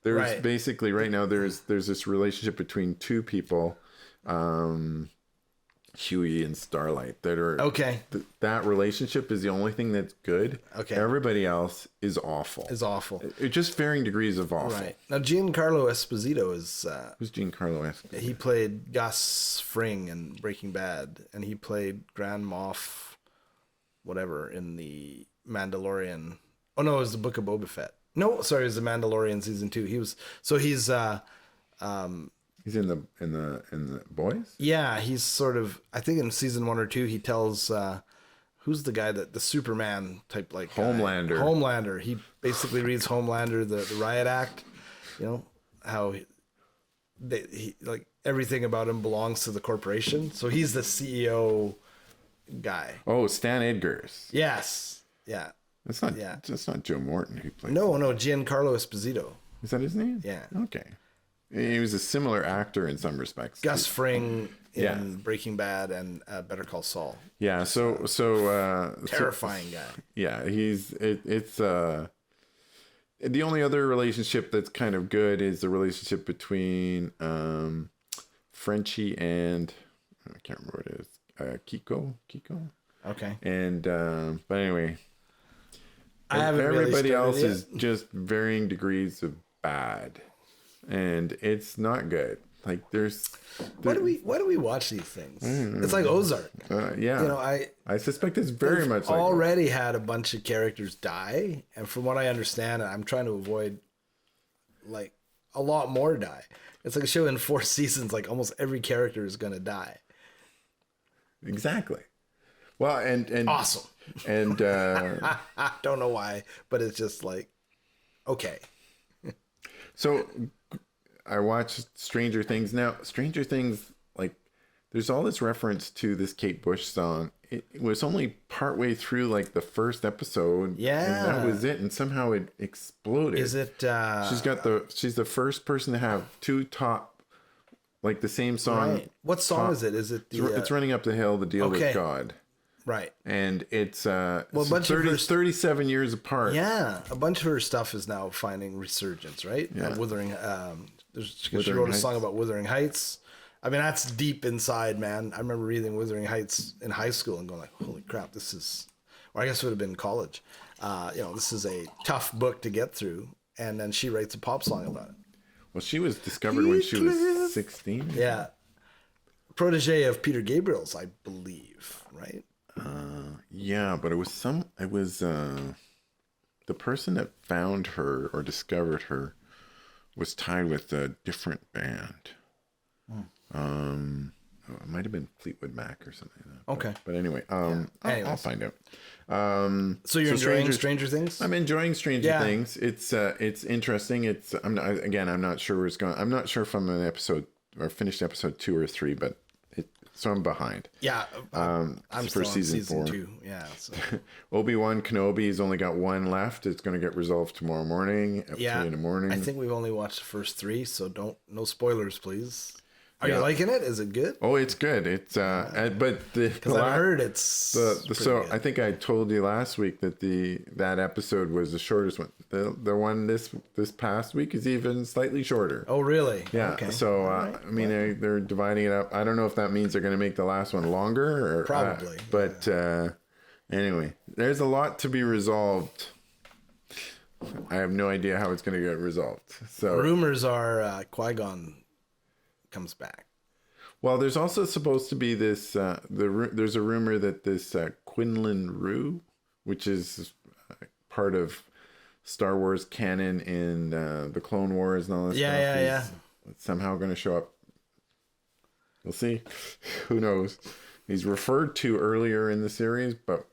There's basically right now there's this relationship between two people, Huey and Starlight, that are okay. That relationship is the only thing that's good. Okay. Everybody else is awful. It's just varying degrees of awful. Right. Now Giancarlo Esposito is who's Giancarlo Esposito? He played Gus Fring in Breaking Bad, and he played Grand Moff whatever in the Mandalorian. Oh no, it was the Book of Boba Fett. No, sorry, it was the Mandalorian season 2. He's in the Boys? Yeah, he's sort of, I think in season 1 or 2 he tells who's the guy that the Superman type like Homelander. Homelander. He basically reads Homelander the Riot Act, you know, how he like everything about him belongs to the corporation. So he's the CEO guy. Oh, Stan Edgars. Yes. Yeah. That's not Joe Morton who plays. No, Giancarlo Esposito. Is that his name? Yeah. Okay. He was a similar actor in some respects. Gus Fring in Breaking Bad and Better Call Saul. Yeah. So terrifying guy. Yeah, it's the only other relationship that's kind of good is the relationship between Frenchie and I can't remember what it is. Kiko. Okay. And but anyway, everybody really else is just varying degrees of bad, and it's not good. Like why do we watch these things? It's like Ozark. Yeah. You know, I suspect it's very much like already had a bunch of characters die, and from what I understand, I'm trying to avoid like a lot more die. It's like a show in 4 seasons, like almost every character is gonna die. Exactly. Well, and awesome. And I don't know why, but it's just like okay. So I watched Stranger Things. Now, Stranger Things, like, there's all this reference to this Kate Bush song. It was only partway through, like, the first episode. Yeah. And that was it. And somehow it exploded. Is it... She's the first person to have 2 top, like, the same song. Right. What song is it? Is it the... It's Running Up the Hill, The Deal with God. Right. And it's a bunch 37 years apart. Yeah. A bunch of her stuff is now finding resurgence, right? Yeah. Wuthering... she wrote a song about Wuthering Heights. I mean, that's deep inside, man. I remember reading Wuthering Heights in high school and going like, holy crap, this is... Or I guess it would have been college. This is a tough book to get through. And then she writes a pop song about it. Well, she was discovered when she was 16. Yeah. Protege of Peter Gabriel's, I believe, right? Yeah, but it was the person that found her or discovered her was tied with a different band. It might have been Fleetwood Mac or something like that. Okay. But anyway, I'll find out. So you're enjoying Stranger Things? I'm enjoying Stranger Things. It's interesting. I'm not sure where it's going. I'm not sure if I'm an episode or finished episode 2 or 3, but so I'm behind. Yeah. I'm for still season 4. 2. Yeah. So. Obi-Wan Kenobi's only got 1 left. It's going to get resolved tomorrow morning at 3 in the morning. I think we've only watched the first 3, so no spoilers, please. Are you liking it? Is it good? Oh, it's good. It's but because I heard it's so good. I think I told you last week that that episode was the shortest one. The one this past week is even slightly shorter. Oh, really? Yeah. Okay. So I mean they're dividing it up. I don't know if that means they're going to make the last one longer or probably. But anyway, there's a lot to be resolved. I have no idea how it's going to get resolved. So rumors are Qui-Gon comes back. Well, there's also supposed to be this. There's a rumor that this Quinlan Rue, which is part of Star Wars canon in the Clone Wars and all this stuff, is somehow going to show up. We'll see. Who knows? He's referred to earlier in the series, but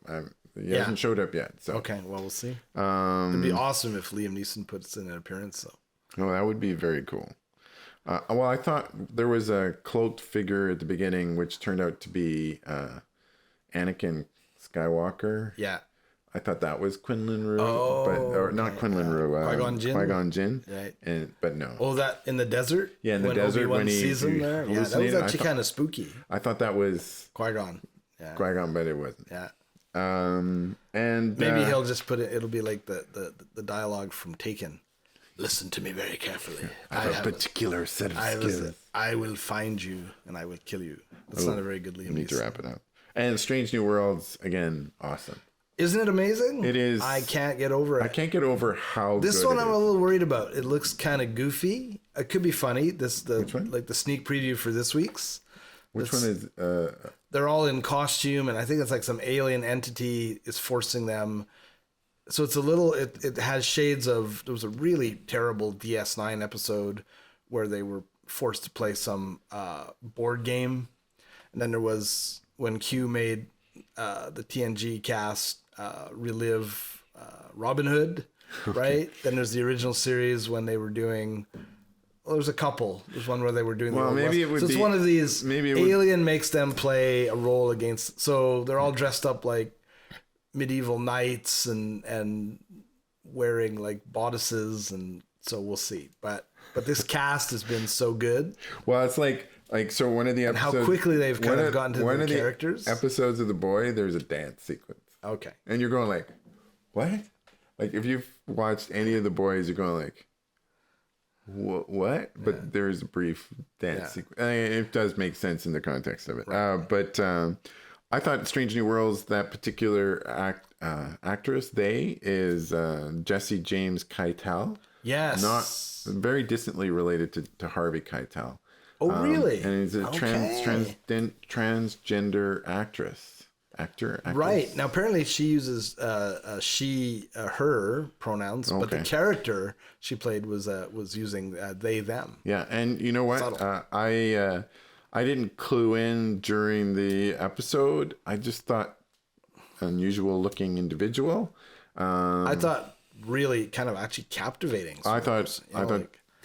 He hasn't showed up yet. So okay, well, we'll see. It'd be awesome if Liam Neeson puts in an appearance, though. Oh, that would be very cool. Well, I thought there was a cloaked figure at the beginning, which turned out to be Anakin Skywalker. Yeah. I thought that was Quinlan Rue, or not Quinlan Rue. Qui-Gon Jinn. Right. But no. Oh, that in the desert? Yeah, in the desert Obi-Wan when he sees him there. Yeah, that was actually kind of spooky. I thought that was Qui-Gon. Yeah. Qui-Gon, but it wasn't. Yeah. And maybe he'll just put it. It'll be like the dialogue from Taken. Listen to me very carefully. I have a particular set of skills. I will find you and I will kill you. That's not a very good Liam Neeson. Need to wrap it up. And Strange New Worlds, again, awesome. Isn't it amazing? It is. I can't get over it. I can't get over how this good one it I'm is. a little worried about. It looks kind of goofy. It could be funny. Which one? Like the sneak preview for this week's. Which one is? They're all in costume, and I think it's like some alien entity is forcing them. So it's a little. It has shades of. There was a really terrible DS9 episode where they were forced to play some board game, and then there was when Q made the TNG cast relive Robin Hood, right? Then there's the original series when they were doing. Well, there's a couple. There's one where they were doing. Well, maybe it would. So it's one of these. Maybe alien makes them play a role against. So they're all dressed up like medieval knights and wearing like bodices, and so we'll see. But this cast has been so good. Well, it's like so one of the episodes. And how quickly they've kind of gotten to the characters. Episodes of The Boy, there's a dance sequence. Okay. And you're going like, what? Like if you've watched any of The Boys, you're going like, what? But there's a brief dance sequence. I mean, it does make sense in the context of it. Right. But I thought Strange New Worlds, that particular actress, is Jesse James Keitel. Yes. Not very distantly related to Harvey Keitel. Oh, really? And he's a transgender actor. Right. Now, apparently she uses she, her pronouns, but the character she played was using they, them. Yeah. And you know what? I didn't clue in during the episode. I just thought unusual looking individual. I thought really kind of actually captivating. I thought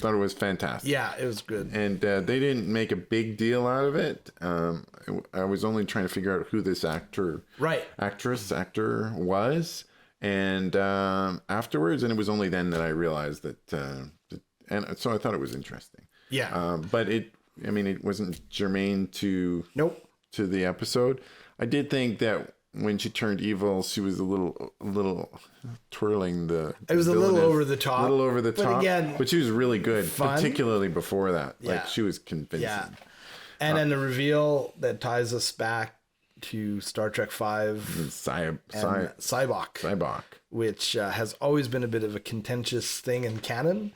it was fantastic. Yeah, it was good. And they didn't make a big deal out of it. I was only trying to figure out who this actor was. And afterwards, and it was only then that I realized that, and so I thought it was interesting. Yeah. But it wasn't germane to the episode. I did think that when she turned evil, she was a little twirling the. It was a little over the top. But again, but she was really good, fun. particularly before that. Yeah. Like she was convincing. Yeah. And then the reveal that ties us back to Star Trek V Sybok, which has always been a bit of a contentious thing in canon.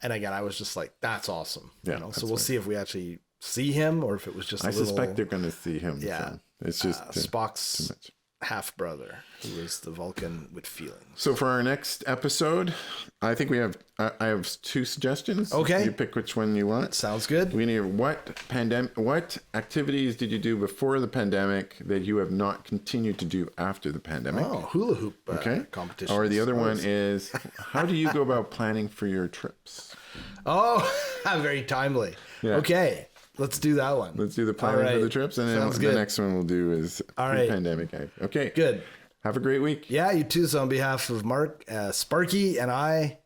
And again, I was just like, that's awesome. Yeah, so we'll see if we actually see him or if it was just I suspect they're going to see him. Yeah. So it's just Spock's too much. Half brother, who is the Vulcan with feelings. So for our next episode, I think I have two suggestions. Okay, you pick which one you want. Sounds good. We need what activities did you do before the pandemic that you have not continued to do after the pandemic? Oh, hula hoop competition. Or the other one is, how do you go about planning for your trips? Oh, very timely. Yeah. Okay. Let's do that one. Let's do the planning for the trips, and then the next one we'll do is pandemic. Okay. Good. Have a great week. Yeah, you too. So on behalf of Mark, Sparky, and I,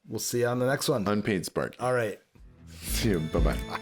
we'll see you on the next one. Unpaid Sparky. All right. See you. Bye-bye. Bye.